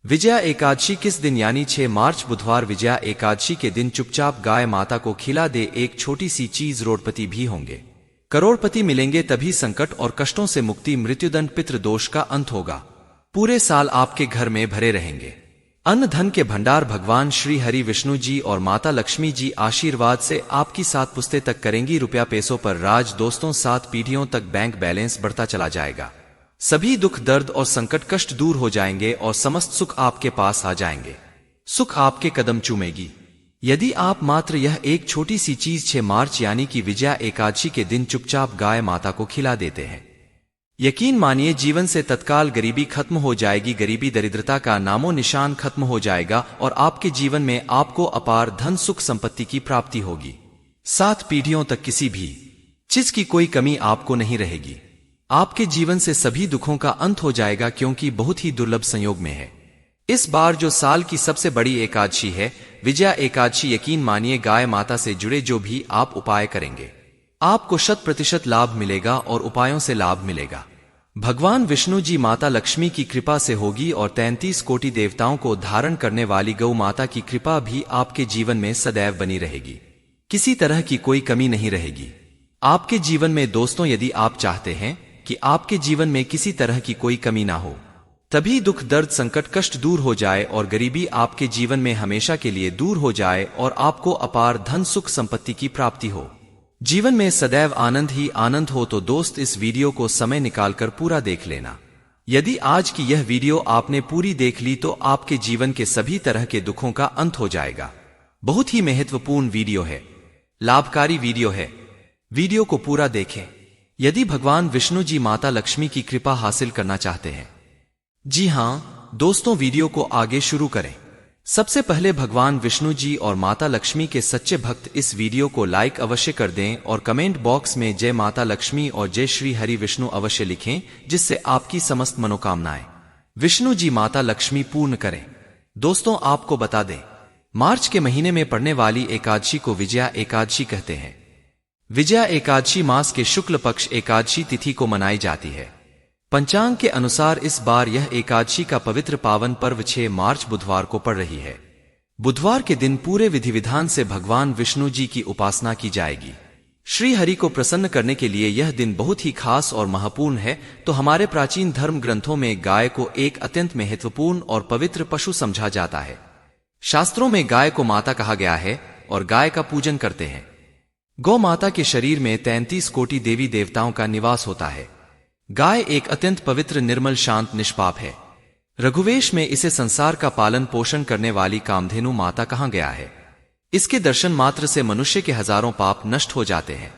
विजया एकादशी किस दिन यानी 6 मार्च बुधवार विजया एकादशी के दिन चुपचाप गाय माता को खिला दे एक छोटी सी चीज, रोडपति भी होंगे, करोड़पति मिलेंगे, तभी संकट और कष्टों से मुक्ति, मृत्युदंड, पितृदोष का अंत होगा। पूरे साल आपके घर में भरे रहेंगे अन्न धन के भंडार। भगवान श्री हरि विष्णु जी और माता लक्ष्मी जी आशीर्वाद से आपकी 7 पुश्तें तक करेंगी रुपया पैसों पर राज। दोस्तों, 7 पीढ़ियों तक बैंक बैलेंस बढ़ता चला जाएगा। सभी दुख दर्द और संकट कष्ट दूर हो जाएंगे और समस्त सुख आपके पास आ जाएंगे। सुख आपके कदम चूमेगी यदि आप मात्र यह एक छोटी सी चीज 6 मार्च यानी कि विजया एकादशी के दिन चुपचाप गाय माता को खिला देते हैं। यकीन मानिए, जीवन से तत्काल गरीबी खत्म हो जाएगी। गरीबी दरिद्रता का नामो निशान खत्म हो जाएगा और आपके जीवन में आपको अपार धन सुख संपत्ति की प्राप्ति होगी। 7 पीढ़ियों तक किसी भी चीज की कोई कमी आपको नहीं रहेगी। आपके जीवन से सभी दुखों का अंत हो जाएगा, क्योंकि बहुत ही दुर्लभ संयोग में है। इस बार जो साल की सबसे बड़ी एकादशी है विजया एकादशी, यकीन मानिए गाय माता से जुड़े जो भी आप उपाय करेंगे आपको 100% लाभ मिलेगा और उपायों से लाभ मिलेगा। भगवान विष्णु जी माता लक्ष्मी की कृपा से होगी और 33 कोटि देवताओं को धारण करने वाली गौ माता की कृपा भी आपके जीवन में सदैव बनी रहेगी। किसी तरह की कोई कमी नहीं रहेगी आपके जीवन में। दोस्तों, यदि आप चाहते हैं कि आपके जीवन में किसी तरह की कोई कमी ना हो, तभी दुख दर्द संकट कष्ट दूर हो जाए और गरीबी आपके जीवन में हमेशा के लिए दूर हो जाए और आपको अपार धन सुख संपत्ति की प्राप्ति हो, जीवन में सदैव आनंद ही आनंद हो, तो दोस्त इस वीडियो को समय निकालकर पूरा देख लेना। यदि आज की यह वीडियो आपने पूरी देख ली तो आपके जीवन के सभी तरह के दुखों का अंत हो जाएगा। बहुत ही महत्वपूर्ण वीडियो है, लाभकारी वीडियो है। वीडियो को पूरा देखें यदि भगवान विष्णु जी माता लक्ष्मी की कृपा हासिल करना चाहते हैं। जी हां दोस्तों, वीडियो को आगे शुरू करें। सबसे पहले भगवान विष्णु जी और माता लक्ष्मी के सच्चे भक्त इस वीडियो को लाइक अवश्य कर दें और कमेंट बॉक्स में जय माता लक्ष्मी और जय श्री हरि विष्णु अवश्य लिखें, जिससे आपकी समस्त मनोकामनाएं विष्णु जी माता लक्ष्मी पूर्ण करें। दोस्तों, आपको बता दें, मार्च के महीने में पड़ने वाली एकादशी को विजया एकादशी कहते हैं। विजया एकादशी मास के शुक्ल पक्ष एकादशी तिथि को मनाई जाती है। पंचांग के अनुसार इस बार यह एकादशी का पवित्र पावन पर्व 6 मार्च बुधवार को पड़ रही है। बुधवार के दिन पूरे विधि विधान से भगवान विष्णु जी की उपासना की जाएगी। श्री हरि को प्रसन्न करने के लिए यह दिन बहुत ही खास और महत्वपूर्ण है। तो हमारे प्राचीन धर्म ग्रंथों में गाय को एक अत्यंत महत्वपूर्ण और पवित्र पशु समझा जाता है। शास्त्रों में गाय को माता कहा गया है और गाय का पूजन करते हैं। गौ माता के शरीर में 33 कोटि देवी देवताओं का निवास होता है। गाय एक अत्यंत पवित्र, निर्मल, शांत, निष्पाप है। रघुवेश में इसे संसार का पालन पोषण करने वाली कामधेनु माता कहा गया है। इसके दर्शन मात्र से मनुष्य के हजारों पाप नष्ट हो जाते हैं।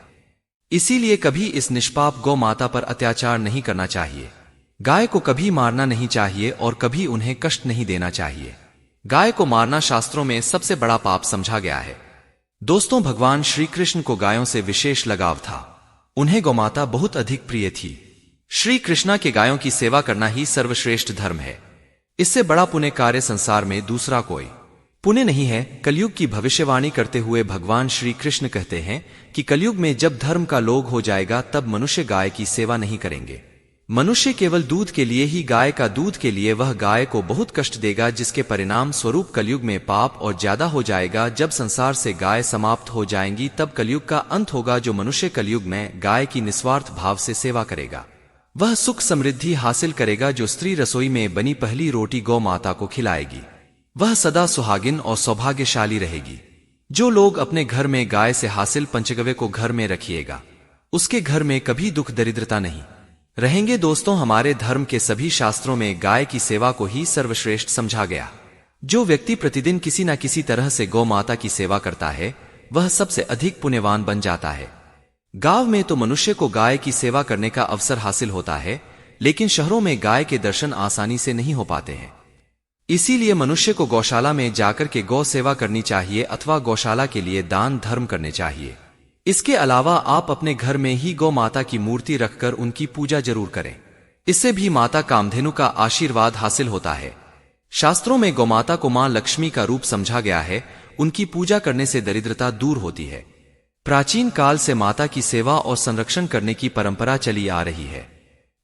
इसीलिए कभी इस निष्पाप गौ माता पर अत्याचार नहीं करना चाहिए। गाय को कभी मारना नहीं चाहिए और कभी उन्हें कष्ट नहीं देना चाहिए। गाय को मारना शास्त्रों में सबसे बड़ा पाप समझा गया है। दोस्तों, भगवान श्री कृष्ण को गायों से विशेष लगाव था। उन्हें गौमाता बहुत अधिक प्रिय थी। श्री कृष्णा के गायों की सेवा करना ही सर्वश्रेष्ठ धर्म है। इससे बड़ा पुण्य कार्य संसार में दूसरा कोई पुण्य नहीं है। कलयुग की भविष्यवाणी करते हुए भगवान श्री कृष्ण कहते हैं कि कलयुग में जब धर्म का लोग हो जाएगा तब मनुष्य गाय की सेवा नहीं करेंगे। मनुष्य केवल दूध के लिए ही, गाय का दूध के लिए वह गाय को बहुत कष्ट देगा, जिसके परिणाम स्वरूप कलयुग में पाप और ज्यादा हो जाएगा। जब संसार से गाय समाप्त हो जाएंगी तब कलयुग का अंत होगा। जो मनुष्य कलयुग में गाय की निस्वार्थ भाव से सेवा करेगा वह सुख समृद्धि हासिल करेगा। जो स्त्री रसोई में बनी पहली रोटी गौ माता को खिलाएगी वह सदा सुहागिन और सौभाग्यशाली रहेगी। जो लोग अपने घर में गाय से हासिल पंचगव्य को घर में रखिएगा उसके घर में कभी दुख दरिद्रता नहीं रहेंगे। दोस्तों, हमारे धर्म के सभी शास्त्रों में गाय की सेवा को ही सर्वश्रेष्ठ समझा गया। जो व्यक्ति प्रतिदिन किसी न किसी तरह से गौ माता की सेवा करता है वह सबसे अधिक पुण्यवान बन जाता है। गांव में तो मनुष्य को गाय की सेवा करने का अवसर हासिल होता है, लेकिन शहरों में गाय के दर्शन आसानी से नहीं हो पाते हैं। इसीलिए मनुष्य को गौशाला में जाकर के गौ सेवा करनी चाहिए अथवा गौशाला के लिए दान धर्म करने चाहिए। इसके अलावा आप अपने घर में ही गौ माता की मूर्ति रखकर उनकी पूजा जरूर करें। इससे भी माता कामधेनु का आशीर्वाद हासिल होता है। शास्त्रों में गौमाता को मां लक्ष्मी का रूप समझा गया है। उनकी पूजा करने से दरिद्रता दूर होती है। प्राचीन काल से माता की सेवा और संरक्षण करने की परंपरा चली आ रही है।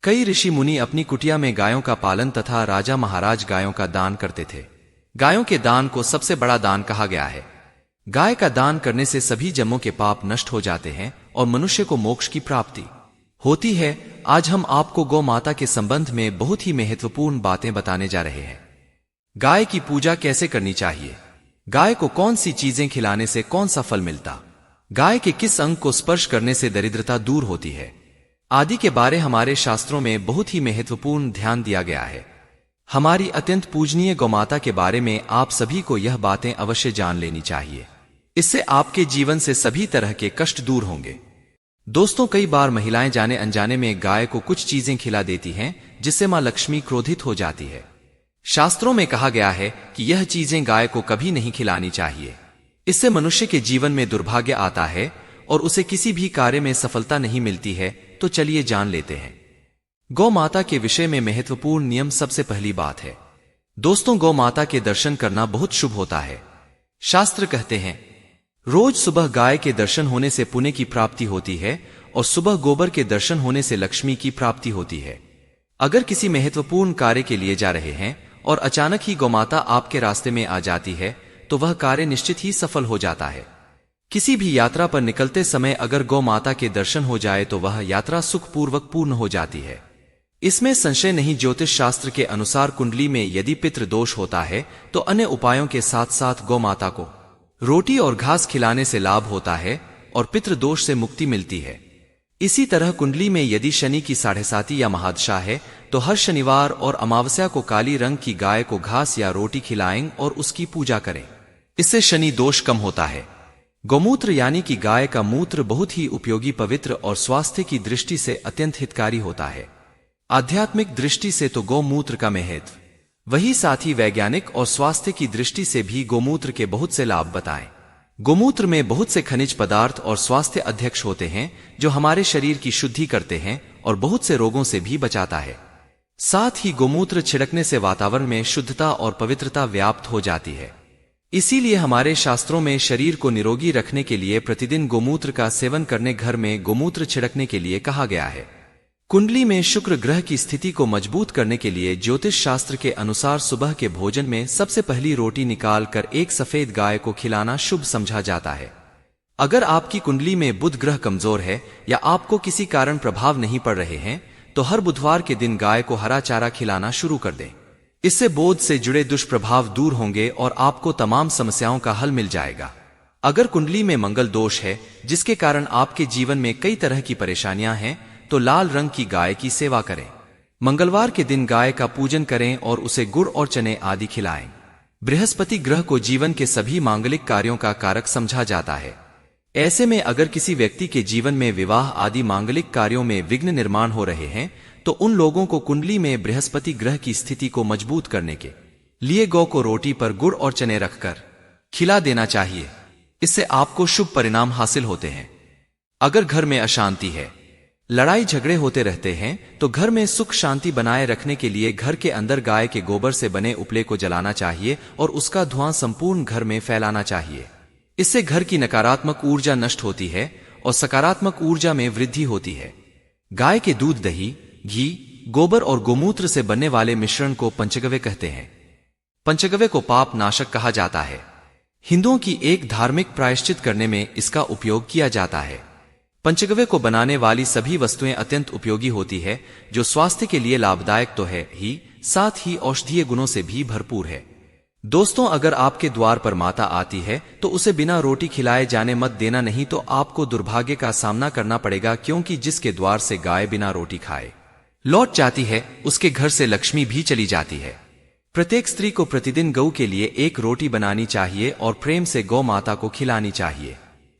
कई ऋषि मुनि अपनी कुटिया में गायों का पालन तथा राजा महाराज गायों का दान करते थे। गायों के दान को सबसे बड़ा दान कहा गया है। गाय का दान करने से सभी जन्मों के पाप नष्ट हो जाते हैं और मनुष्य को मोक्ष की प्राप्ति होती है। आज हम आपको गौ माता के संबंध में बहुत ही महत्वपूर्ण बातें बताने जा रहे हैं। गाय की पूजा कैसे करनी चाहिए, गाय को कौन सी चीजें खिलाने से कौन सा फल मिलता, गाय के किस अंग को स्पर्श करने से दरिद्रता दूर होती है आदि के बारे हमारे शास्त्रों में बहुत ही महत्वपूर्ण ध्यान दिया गया है। हमारी अत्यंत पूजनीय गौमाता के बारे में आप सभी को यह बातें अवश्य जान लेनी चाहिए। इससे आपके जीवन से सभी तरह के कष्ट दूर होंगे। दोस्तों, कई बार महिलाएं जाने अनजाने में गाय को कुछ चीजें खिला देती हैं जिससे मां लक्ष्मी क्रोधित हो जाती है। शास्त्रों में कहा गया है कि यह चीजें गाय को कभी नहीं खिलानी चाहिए। इससे मनुष्य के जीवन में दुर्भाग्य आता है और उसे किसी भी कार्य में सफलता नहीं मिलती है। तो चलिए जान लेते हैं गौ माता के विषय में महत्वपूर्ण नियम। सबसे पहली बात है दोस्तों, गौ माता के दर्शन करना बहुत शुभ होता है। शास्त्र कहते हैं रोज सुबह गाय के दर्शन होने से पुण्य की प्राप्ति होती है और सुबह गोबर के दर्शन होने से लक्ष्मी की प्राप्ति होती है। अगर किसी महत्वपूर्ण कार्य के लिए जा रहे हैं और अचानक ही गौमाता आपके रास्ते में आ जाती है तो वह कार्य निश्चित ही सफल हो जाता है। किसी भी यात्रा पर निकलते समय अगर गौ माता के दर्शन हो जाए तो वह यात्रा सुखपूर्वक पूर्ण हो जाती है। इसमें संशय नहीं। ज्योतिष शास्त्र के अनुसार कुंडली में यदि पितृ दोष होता है तो अन्य उपायों के साथ साथ गौ माता को रोटी और घास खिलाने से लाभ होता है और पितृ दोष से मुक्ति मिलती है। इसी तरह कुंडली में यदि शनि की 7.5 या महादशा है तो हर शनिवार और अमावस्या को काली रंग की गाय को घास या रोटी खिलाएं और उसकी पूजा करें। इससे शनि दोष कम होता है। गौमूत्र यानी कि गाय का मूत्र बहुत ही उपयोगी, पवित्र और स्वास्थ्य की दृष्टि से अत्यंत हितकारी होता है। आध्यात्मिक दृष्टि से तो गौमूत्र का महत्व वही, साथ ही वैज्ञानिक और स्वास्थ्य की दृष्टि से भी गौमूत्र के बहुत से लाभ बताएं। गौमूत्र में बहुत से खनिज पदार्थ और स्वास्थ्य अध्यक्ष होते हैं जो हमारे शरीर की शुद्धि करते हैं और बहुत से रोगों से भी बचाता है। साथ ही गौमूत्र छिड़कने से वातावरण में शुद्धता और पवित्रता व्याप्त हो जाती है। इसीलिए हमारे शास्त्रों में शरीर को निरोगी रखने के लिए प्रतिदिन गौमूत्र का सेवन करने, घर में गौमूत्र छिड़कने के लिए कहा गया है। कुंडली में शुक्र ग्रह की स्थिति को मजबूत करने के लिए ज्योतिष शास्त्र के अनुसार सुबह के भोजन में सबसे पहली रोटी निकालकर एक सफेद गाय को खिलाना शुभ समझा जाता है। अगर आपकी कुंडली में बुध ग्रह कमजोर है या आपको किसी कारण प्रभाव नहीं पड़ रहे हैं तो हर बुधवार के दिन गाय को हरा चारा खिलाना शुरू कर दें। इससे बोध से जुड़े दुष्प्रभाव दूर होंगे और आपको तमाम समस्याओं का हल मिल जाएगा। अगर कुंडली में मंगल दोष है जिसके कारण आपके जीवन में कई तरह की परेशानियां हैं तो लाल रंग की गाय की सेवा करें। मंगलवार के दिन गाय का पूजन करें और उसे गुड़ और चने आदि खिलाएं। बृहस्पति ग्रह को जीवन के सभी मांगलिक कार्यों का कारक समझा जाता है। ऐसे में अगर किसी व्यक्ति के जीवन में विवाह आदि मांगलिक कार्यों में विघ्न निर्माण हो रहे हैं तो उन लोगों को कुंडली में बृहस्पति ग्रह की स्थिति को मजबूत करने के लिए गौ को रोटी पर गुड़ और चने रखकर खिला देना चाहिए। इससे आपको शुभ परिणाम हासिल होते हैं। अगर घर में अशांति है, लड़ाई झगड़े होते रहते हैं तो घर में सुख शांति बनाए रखने के लिए घर के अंदर गाय के गोबर से बने उपले को जलाना चाहिए और उसका धुआं संपूर्ण घर में फैलाना चाहिए। इससे घर की नकारात्मक ऊर्जा नष्ट होती है और सकारात्मक ऊर्जा में वृद्धि होती है। गाय के दूध, दही, घी, गोबर और गोमूत्र से बनने वाले मिश्रण को पंचगव्य कहते हैं। पंचगव्य को पाप नाशक कहा जाता है। हिंदुओं की एक धार्मिक प्रायश्चित करने में इसका उपयोग किया जाता है। पंचगव्य को बनाने वाली सभी वस्तुएं अत्यंत उपयोगी होती है जो स्वास्थ्य के लिए लाभदायक तो है ही, साथ ही औषधीय गुणों से भी भरपूर है। दोस्तों, अगर आपके द्वार पर माता आती है तो उसे बिना रोटी खिलाए जाने मत देना, नहीं तो आपको दुर्भाग्य का सामना करना पड़ेगा, क्योंकि जिसके द्वार से गाय बिना रोटी खाए लौट जाती है उसके घर से लक्ष्मी भी चली जाती है। प्रत्येक स्त्री को प्रतिदिन गौ के लिए एक रोटी बनानी चाहिए और प्रेम से गौ माता को खिलानी चाहिए।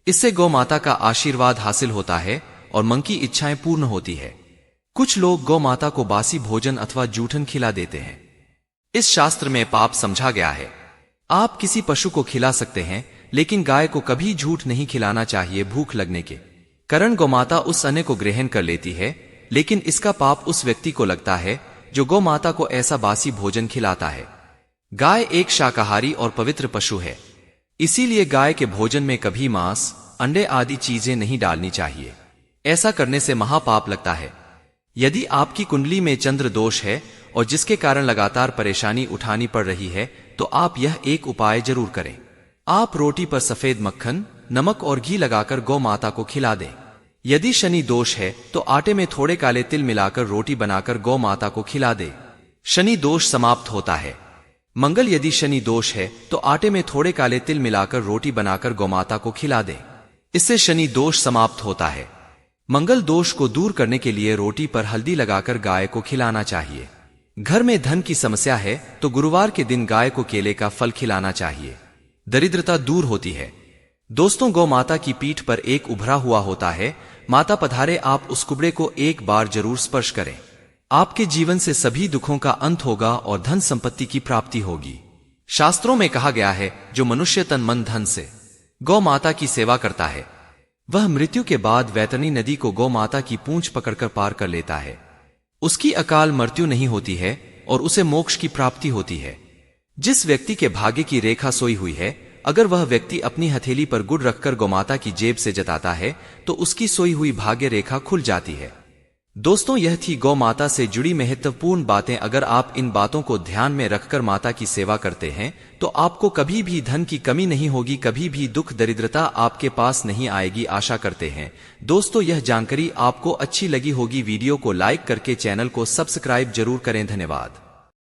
इससे गौ माता का आशीर्वाद हासिल होता है और मन की इच्छाएं पूर्ण होती है। कुछ लोग गौ माता को बासी भोजन अथवा जूठन खिला देते हैं। इस शास्त्र में पाप समझा गया है। आप किसी पशु को खिला सकते हैं लेकिन गाय को कभी झूठ नहीं खिलाना चाहिए। भूख लगने के कारण गौमाता उस अन्न को ग्रहण कर लेती है, लेकिन इसका पाप उस व्यक्ति को लगता है जो गौ माता को ऐसा बासी भोजन खिलाता है। गाय एक शाकाहारी और पवित्र पशु है, इसीलिए गाय के भोजन में कभी मांस, अंडे आदि चीजें नहीं डालनी चाहिए। ऐसा करने से महापाप लगता है। यदि आपकी कुंडली में चंद्र दोष है और जिसके कारण लगातार परेशानी उठानी पड़ रही है, तो आप यह एक उपाय जरूर करें। आप रोटी पर सफेद मक्खन, नमक और घी लगाकर गौ माता को खिला दें। यदि शनि दोष है तो आटे में थोड़े काले तिल मिलाकर रोटी बनाकर गौ माता को खिला दे। शनि दोष समाप्त होता है। मंगल, यदि शनि दोष है तो आटे में थोड़े काले तिल मिलाकर रोटी बनाकर गौमाता को खिला दे। इससे शनि दोष समाप्त होता है। मंगल दोष को दूर करने के लिए रोटी पर हल्दी लगाकर गाय को खिलाना चाहिए। घर में धन की समस्या है तो गुरुवार के दिन गाय को केले का फल खिलाना चाहिए। दरिद्रता दूर होती है। दोस्तों, गौ माता की पीठ पर एक उभरा हुआ होता है। माता पधारे, आप उस कुबड़े को एक बार जरूर स्पर्श करें। आपके जीवन से सभी दुखों का अंत होगा और धन संपत्ति की प्राप्ति होगी। शास्त्रों में कहा गया है, जो मनुष्य तन मन धन से गौ माता की सेवा करता है, वह मृत्यु के बाद वैतरणी नदी को गौ माता की पूंछ पकड़कर पार कर लेता है। उसकी अकाल मृत्यु नहीं होती है और उसे मोक्ष की प्राप्ति होती है। जिस व्यक्ति के भाग्य की रेखा सोई हुई है, अगर वह व्यक्ति अपनी हथेली पर गुड़ रखकर गौमाता की जेब से जताता है तो उसकी सोई हुई भाग्य रेखा खुल जाती है। दोस्तों, यह थी गौ माता से जुड़ी महत्वपूर्ण बातें। अगर आप इन बातों को ध्यान में रखकर माता की सेवा करते हैं तो आपको कभी भी धन की कमी नहीं होगी, कभी भी दुख दरिद्रता आपके पास नहीं आएगी, आशा करते हैं। दोस्तों, यह जानकारी आपको अच्छी लगी होगी। वीडियो को लाइक करके चैनल को सब्सक्राइब जरूर करें। धन्यवाद।